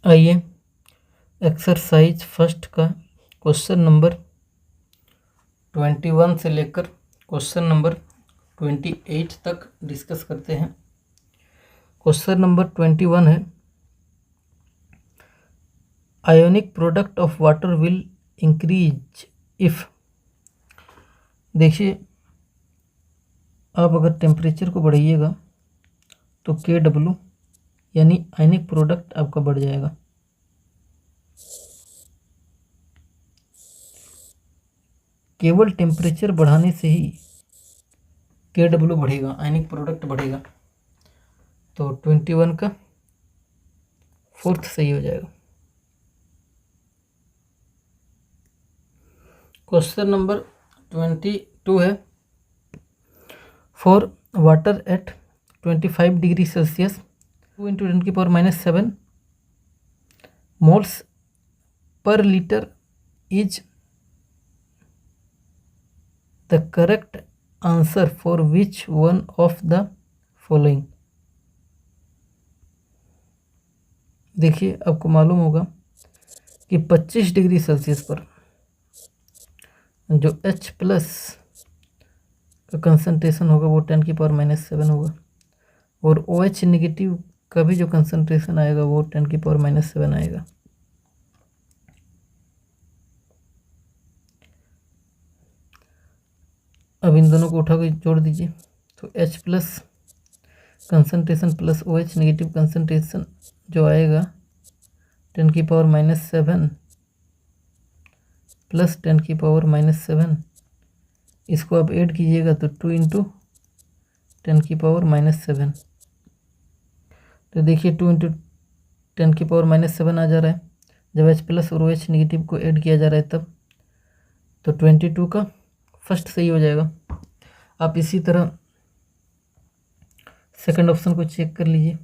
आइए exercise first का question number 21 से लेकर क्वेश्चन नंबर 28 तक डिस्कस करते हैं। क्वेश्चन नंबर 21 है, ionic product of water will increase if. देखिए, आप अगर टेम्परेचर को बढ़ाइएगा तो KW यानी आयनिक प्रोडक्ट आपका बढ़ जाएगा। केवल टेम्परेचर बढ़ाने से ही KW बढ़ेगा, आयनिक प्रोडक्ट बढ़ेगा। तो 21 का फोर्थ सही हो जाएगा। क्वेश्चन नंबर 22 है, for water at 25 degree Celsius 2 × 10⁻⁷ moles per litre is the correct answer for which one of the following. देखिए, आपको मालूम होगा कि 25 डिग्री सेल्सियस पर जो H+ का कंसंट्रेशन होगा वो 10⁻⁷ होगा, और OH नेगेटिव का भी जो कंसंट्रेशन आएगा वो 10⁻⁷ आएगा। अब इन दोनों को उठा के जोड़ दीजिए, तो H+ concentration plus OH negative concentration जो आएगा 10⁻⁷ प्लस 10⁻⁷, इसको आप ऐड कीजिएगा तो 2 × 10⁻⁷। तो देखिए 2 × 10⁻⁷ आ जा रहा है। जब H+ और OH नेगेटिव को ऐड किया जा रहा है तब, तो 22 का फर्स्ट सही हो जाएगा। आप इसी तरह सेकंड ऑप्शन को चेक कर लीजिए।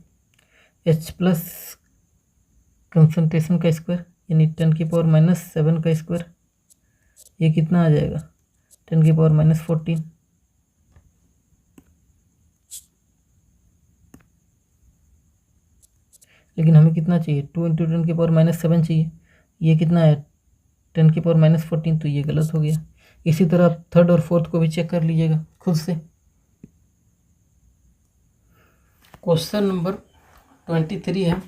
H+ कंसंट्रेशन का स्क्वायर यानी 10⁻⁷ का स्क्वायर, ये कितना आ जाएगा 10⁻⁻14। लेकिन हमें कितना चाहिए, 2 × 10⁻⁷ चाहिए। ये कितना है 10⁻⁻14, तो ये गलत हो गया। इसी तरह आप थर्ड और फोर्थ को भी चेक कर लीजिएगा खुद से। क्वेश्चन नंबर 23 है,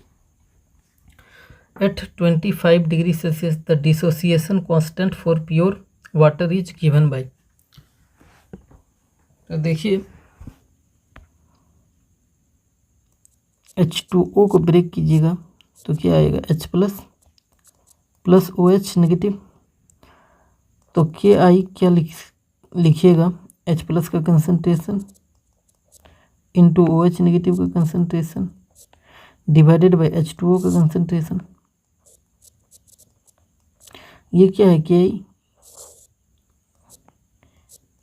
at 25 degree Celsius the dissociation constant for pure water is given by. तो देखिए, H2O को ब्रेक कीजिएगा तो क्या आएगा, H+ प्लस OH नेगेटिव। तो KI क्या लिखिएगा, H+ का कंसंट्रेशन इंटू OH नेगेटिव का कंसंट्रेशन डिवाइडेड बाय H2O का कंसंट्रेशन। ये क्या है, KI,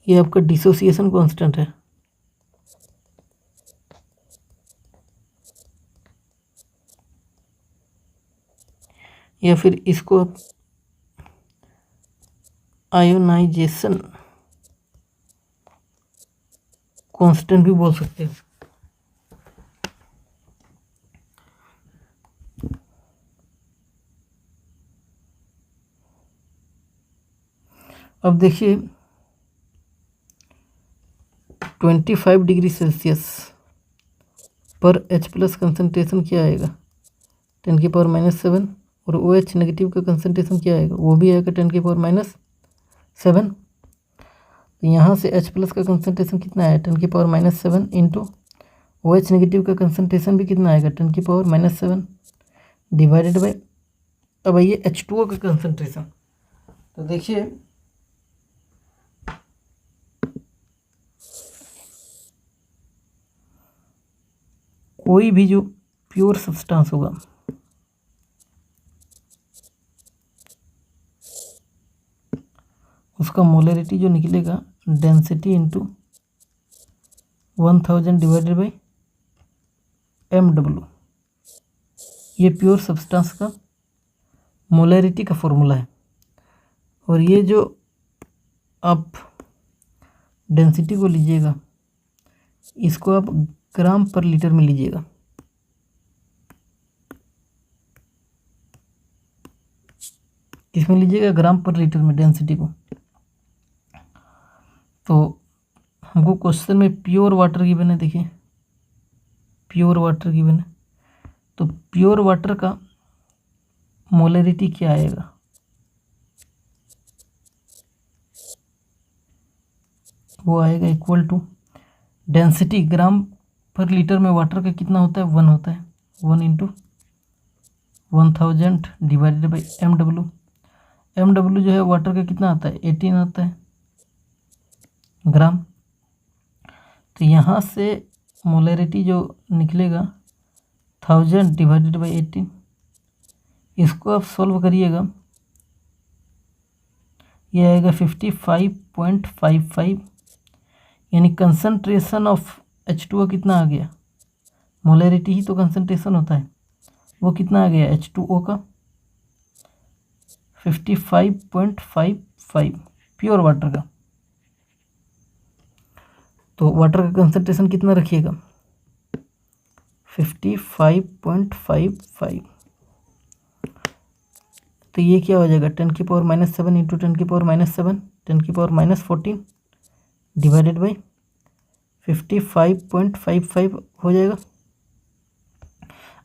ये आपका डिसोसिएशन कांस्टेंट है। या फिर इसको आप आयोनाइजेशन कांस्टेंट भी बोल सकते हो। अब देखिए 25 डिग्री सेल्सियस पर H+ कंसंट्रेशन क्या आएगा 10⁻⁷, और OH नेगेटिव का कंसंट्रेशन क्या आएगा, वो भी आएगा 10⁻⁷। तो यहाँ से H+ का कंसंट्रेशन कितना है 10⁻⁷, इंटू OH नेगेटिव का कंसंट्रेशन भी कितना आएगा 10⁻⁷, डिवाइडेड बाय, अब आइए H2O का कंसंट्रेशन। तो देखिए, कोई भी जो प्योर सब्सटेंस होगा उसका मोलरिटी जो निकलेगा density into 1000 divided by MW। ये प्योर सब्सटेंस का मोलरिटी का फॉर्मूला है। और ये जो आप डेंसिटी को लीजिएगा, इसको आप ग्राम पर लीटर में लीजिएगा। किसमें लीजिएगा, ग्राम पर लीटर में डेंसिटी को। तो हमको क्वेश्चन में प्योर वाटर गिवन है, देखिए प्योर वाटर गिवन है, तो प्योर वाटर का मोलरिटी क्या आएगा, वो आएगा इक्वल टू डेंसिटी ग्राम पर लीटर में वाटर का कितना होता है, 1 होता है, 1 into 1000 divided by MW। MW जो है वाटर का कितना आता है, 18 आता है ग्राम। तो यहाँ से मोलरिटी जो निकलेगा 1000 डिवाइडेड बाई 18, इसको आप सॉल्व करिएगा, ये आएगा 55.55, यानी कंसंट्रेशन ऑफ H2O कितना आ गया, मोलरिटी ही तो कंसंट्रेशन होता है, वो कितना आ गया H2O का 55.55 प्योर वाटर का। तो वाटर का कंसंट्रेशन कितना रखिएगा, 55.55। तो ये क्या हो जाएगा, 10⁻⁷ इंटू 10⁻⁷, 10⁻⁻14 डिवाइडेड बाई 55.55 हो जाएगा।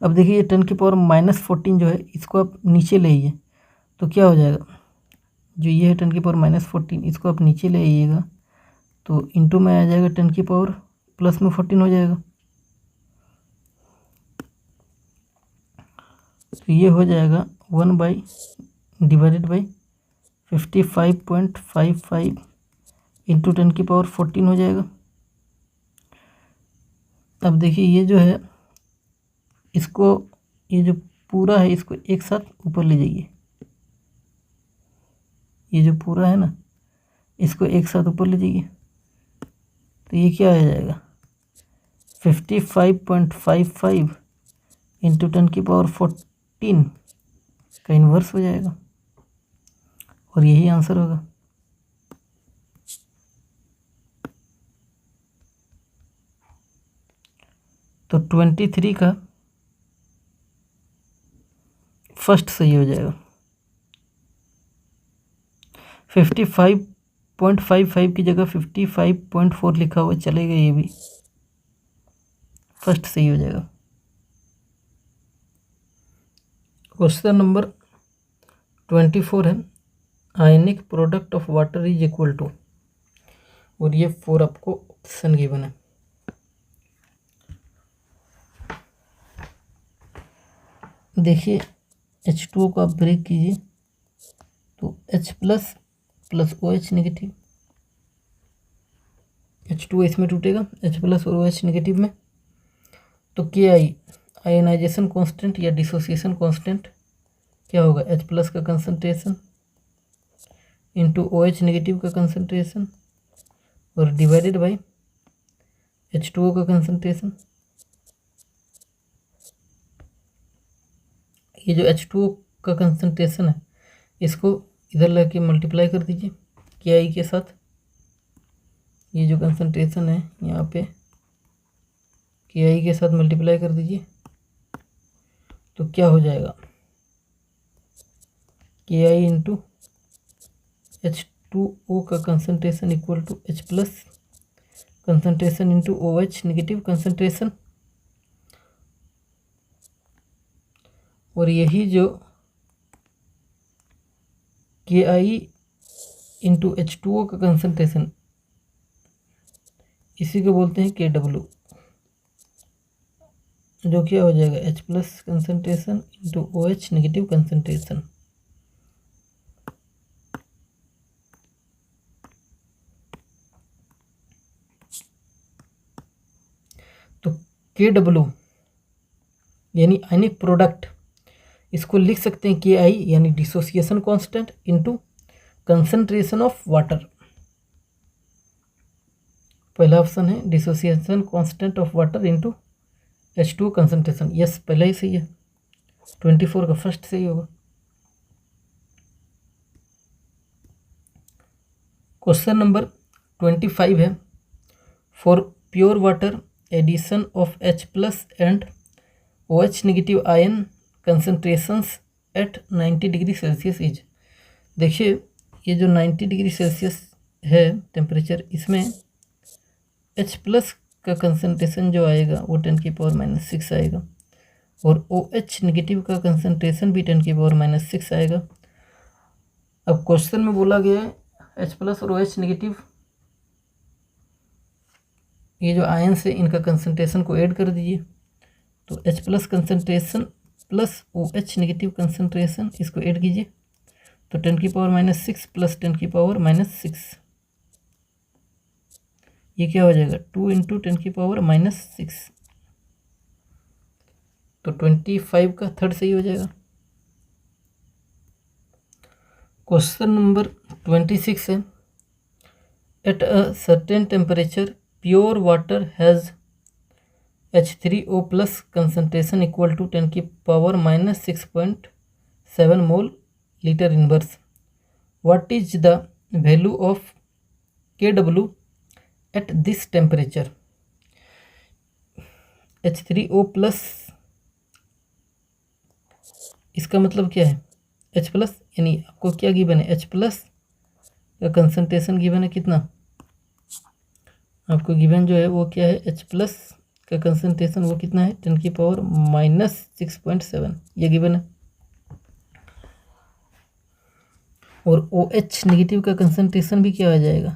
अब देखिए ये 10⁻⁻14 जो है इसको आप नीचे ले आइए, तो क्या हो जाएगा, जो ये है 10⁻⁻14 इसको आप नीचे ले आइएगा, तो इंटू में आ जाएगा 10⁻+14 हो जाएगा। तो ये हो जाएगा 1 बाई डिवाइडेड बाई 55.55 इंटू 10⁻14 हो जाएगा। अब देखिए ये जो है इसको, ये जो पूरा है इसको एक साथ ऊपर ले जाइए, ये जो पूरा है ना इसको एक साथ ऊपर ले जाइए, तो ये क्या आ जाएगा 55.55 इंटू 10⁻14 का इन्वर्स हो जाएगा, और यही आंसर होगा। तो 23 का फर्स्ट सही हो जाएगा, 55.55 की जगह 55.4 लिखा हुआ चलेगा, ये भी फर्स्ट सही हो जाएगा। क्वेश्चन नंबर 24 है, ionic product of water is equal to, और ये 4 आपको ऑप्शन गिवन है। देखिए H2O को आप ब्रेक कीजिए, तो H plus plus OH negative, H2O इसमें टूटेगा H प्लस और OH नेगेटिव में, तो Ki आयनाइजेशन कांस्टेंट या डिसोसिएशन कांस्टेंट क्या होगा, H प्लस का कंसंट्रेशन इंटू OH नेगेटिव का कंसंट्रेशन और डिवाइडेड बाई H2O का कंसंट्रेशन। ये जो H2O का कंसंट्रेशन है इसको इधर लेके मल्टीप्लाई कर दीजिए Ki के साथ, ये जो कंसंट्रेशन है यहाँ पे Ki के साथ मल्टीप्लाई कर दीजिए, तो क्या हो जाएगा Ki इंटू H2O का concentration equal to H plus concentration into OH negative concentration, और यही जो Ki इंटू H2O का कंसंट्रेशन इसी को बोलते हैं Kw, जो क्या हो जाएगा H plus concentration into OH negative concentration. तो Kw यानी आयनिक प्रोडक्ट, इसको लिख सकते हैं Ki यानी dissociation constant into concentration of water. पहला ऑप्शन है dissociation constant of water into H2O concentration, yes पहला ही सही है, 24 का फर्स्ट सही होगा। क्वेश्चन नंबर 25 है, for pure water addition of H plus and OH negative ion concentrations at 90 degree Celsius is, देखिए ये जो 90 डिग्री सेल्सियस है टेम्परेचर, इसमें H प्लस का कंसंट्रेशन जो आएगा वो 10⁻⁻6 आएगा, और OH नेगेटिव का कंसंट्रेशन भी 10⁻⁻6 आएगा। अब क्वेश्चन में बोला गया है H प्लस और OH नेगेटिव, ये जो आयंस है इनका कंसंट्रेशन को ऐड कर दीजिए, तो H plus concentration plus OH negative concentration, इसको ऐड कीजिए तो 10⁻⁻6 प्लस 10⁻⁻6, ये क्या हो जाएगा 2 इंटू 10⁻⁻6, तो 25 का थर्ड सही हो जाएगा। क्वेश्चन नंबर 26 है, at a certain temperature pure water has H3O plus concentration equal to 10⁻⁻6.7 mole litre inverse. What is the value of Kw at this temperature. H3O plus, इसका मतलब क्या है H प्लस, यानी आपको क्या गिवन है H plus का concentration given है कितना, आपको गिवन जो है वो क्या है H प्लस का कंसंट्रेशन वो कितना है 10⁻⁻6.7, ये गिवन है। और OH नेगेटिव का कंसंट्रेशन भी क्या आ जाएगा,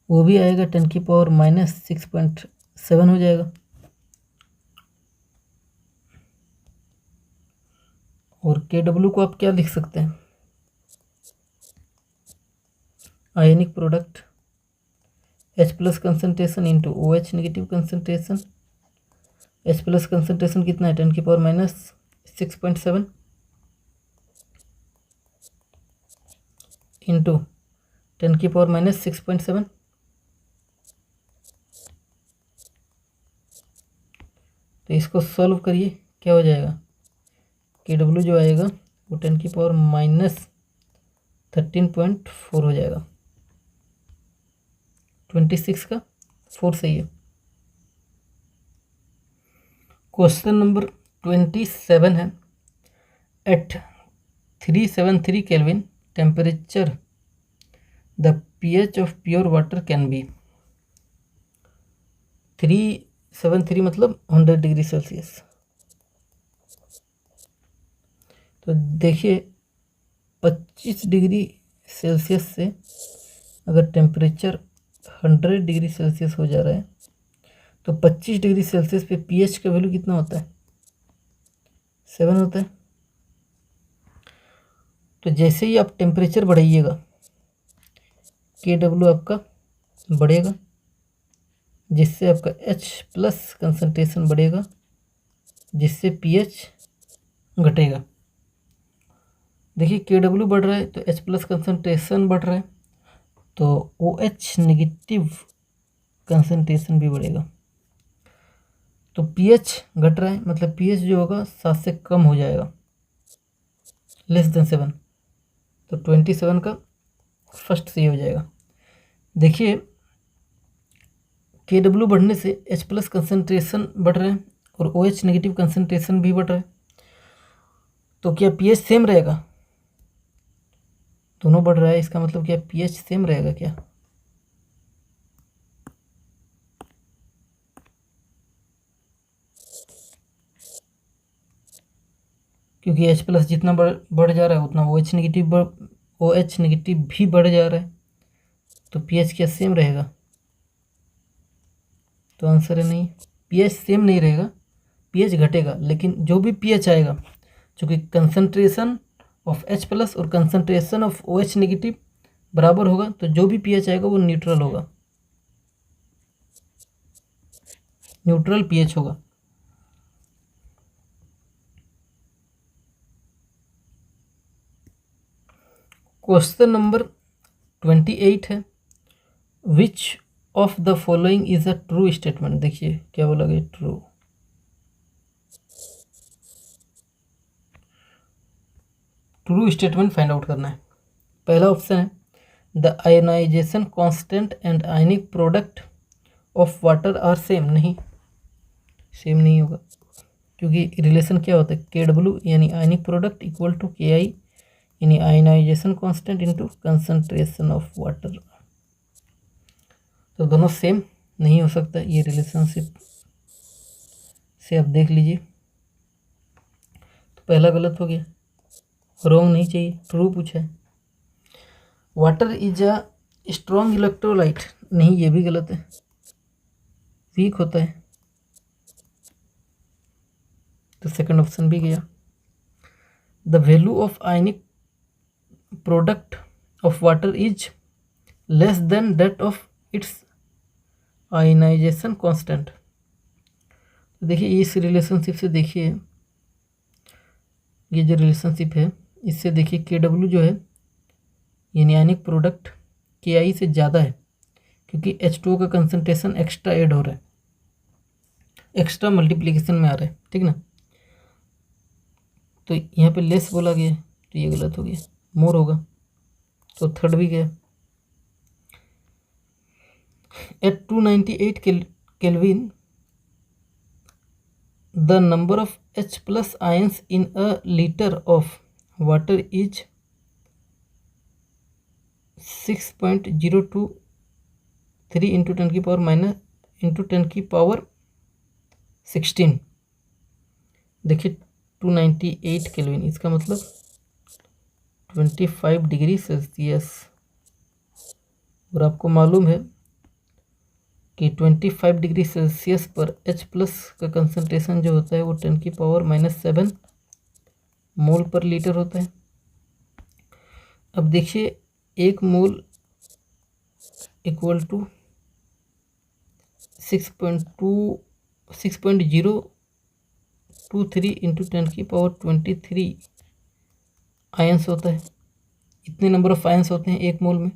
वो भी आएगा 10⁻⁻6.7 हो जाएगा। और Kw को आप क्या लिख सकते हैं, ionic product H plus concentration into OH negative concentration. H plus concentration कितना है 10⁻⁻6.7 इंटू 10⁻⁻6.7, तो इसको सॉल्व करिए, क्या हो जाएगा Kw जो आएगा वो 10⁻⁻13.4 हो जाएगा। 26 का 4 सही है। क्वेश्चन नंबर 27 है, at 373 kelvin temperature the pH of pure water can be. 373 मतलब 100 डिग्री सेल्सियस। तो देखिए 25 डिग्री सेल्सियस से अगर टेम्परेचर 100 डिग्री सेल्सियस हो जा रहा है तो 25 डिग्री सेल्सियस पे pH का वैल्यू कितना होता है 7 होता है। तो जैसे ही आप टेम्परेचर बढ़ाइएगा Kw आपका बढ़ेगा, जिससे आपका H प्लस कंसंट्रेशन बढ़ेगा, जिससे pH घटेगा। देखिए Kw बढ़ रहा है तो H प्लस कंसंट्रेशन बढ़ रहा है, तो OH नेगेटिव कंसंट्रेशन भी बढ़ेगा। तो pH घट रहा है मतलब pH जो होगा 7 से कम हो जाएगा, लेस देन 7, तो 27 का फर्स्ट सही हो जाएगा। देखिए Kw बढ़ने से H प्लस कंसंट्रेशन बढ़ रहा है और OH नेगेटिव कंसंट्रेशन भी बढ़ रहा है, तो क्या pH सेम रहेगा, दोनों बढ़ रहा है, इसका मतलब क्या pH सेम रहेगा क्या, क्योंकि H प्लस जितना बढ़ जा रहा है उतना OH नेगेटिव भी बढ़ जा रहा है, तो pH क्या सेम रहेगा, तो आंसर है नहीं, pH सेम नहीं रहेगा, pH घटेगा। लेकिन जो भी pH आएगा, चूँकि कंसंट्रेशन ऑफ H प्लस और कंसंट्रेशन ऑफ OH नेगेटिव बराबर होगा, तो जो भी pH आएगा वो न्यूट्रल होगा, न्यूट्रल pH होगा। क्वेश्चन नंबर 28 है, which of the following is a true statement. देखिए क्या बोला गया, ट्रू स्टेटमेंट फाइंड आउट करना है। पहला ऑप्शन है the ionisation constant and ionic product of water are same. नहीं, सेम नहीं होगा, क्योंकि रिलेशन क्या होता है Kw यानी ionic product equal to Ki यानी ionisation constant into concentration of water. तो दोनों सेम नहीं हो सकता, ये रिलेशनशिप से आप देख लीजिए। तो पहला गलत हो गया, रॉन्ग नहीं चाहिए, ट्रू पूछा है। Water is a strong electrolyte, नहीं ये भी गलत है, वीक होता है, तो सेकंड ऑप्शन भी गया। The value of ionic product of water is less than that of its ionisation constant. तो देखिए इस रिलेशनशिप से देखिए, ये जो रिलेशनशिप है इससे देखिए KW जो है यानी आयनिक प्रोडक्ट KI से ज़्यादा है, क्योंकि H2O का कंसंट्रेशन एक्स्ट्रा ऐड हो रहा है, एक्स्ट्रा मल्टीप्लिकेशन में आ रहा है, ठीक ना। तो यहाँ पे लेस बोला गया तो ये गलत हो गया, मोर होगा, तो थर्ड भी गया। At 298 kelvin the number of H+ ions in a litre of water is 6.023 into 10 की पावर माइनस इंटू 10 की पावर 16। देखिए 298 केल्विन, इसका मतलब 25 डिग्री सेल्सियस, और आपको मालूम है कि 25 डिग्री सेल्सियस पर H+ का कंसंट्रेशन जो होता है वो 10 की पावर -7 मोल पर लीटर होता है। अब देखिए 1 मोल इक्वल टू 6.023 इंटू 10 की पावर 23 आयंस होता है। इतने नंबर ऑफ आयंस होते हैं 1 मोल में।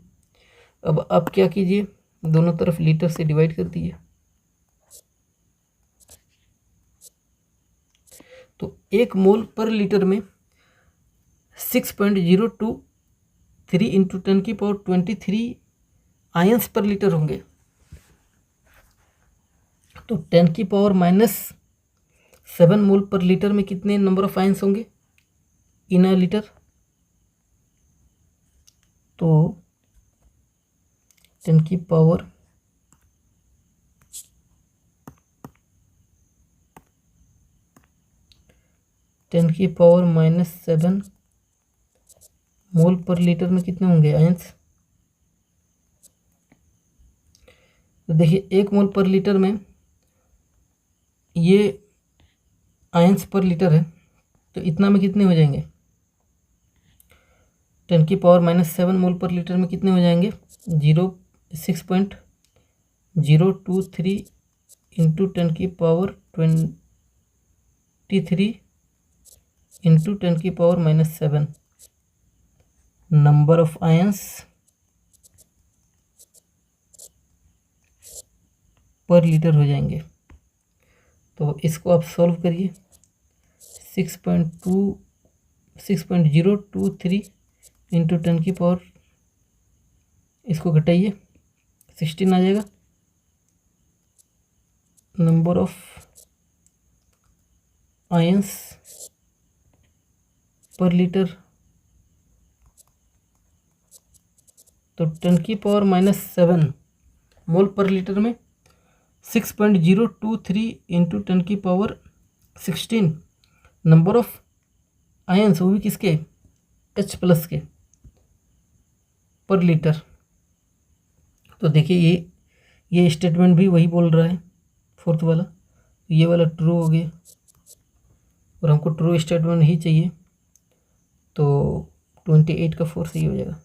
अब आप क्या कीजिए, दोनों तरफ लीटर से डिवाइड कर दीजिए। तो 1 मोल पर लीटर में 6.023 इंटू 10 की पावर 23 आयंस पर लीटर होंगे। तो 10 की पावर -7 मोल पर लीटर में कितने नंबर ऑफ आयंस होंगे इन अ लीटर? तो 10 की पावर -7 मोल पर लीटर में कितने होंगे आयंस? तो देखिए 1 मोल पर लीटर में ये आयंस पर लीटर है, तो इतना में कितने हो जाएंगे? 10 की पावर -7 मोल पर लीटर में कितने हो जाएंगे? 6.023 इंटू 10 की पावर 23 इंटू 10 की पावर -7 नंबर ऑफ आयंस पर लीटर हो जाएंगे। तो इसको आप सॉल्व करिए। 6.023 इंटू 10 की पावर, इसको घटाइए 16 आ जाएगा। नंबर ऑफ आयंस पर लीटर, तो 10 की पावर -7 मोल पर लीटर में 6.023 इंटू 10 की पावर 16 नंबर ऑफ आयंस, वो भी किसके? H+ के पर लीटर। तो देखिए ये स्टेटमेंट भी वही बोल रहा है, फोर्थ वाला, ये वाला ट्रू हो गया, और हमको ट्रू स्टेटमेंट ही चाहिए, तो 28 का 4 सही हो जाएगा।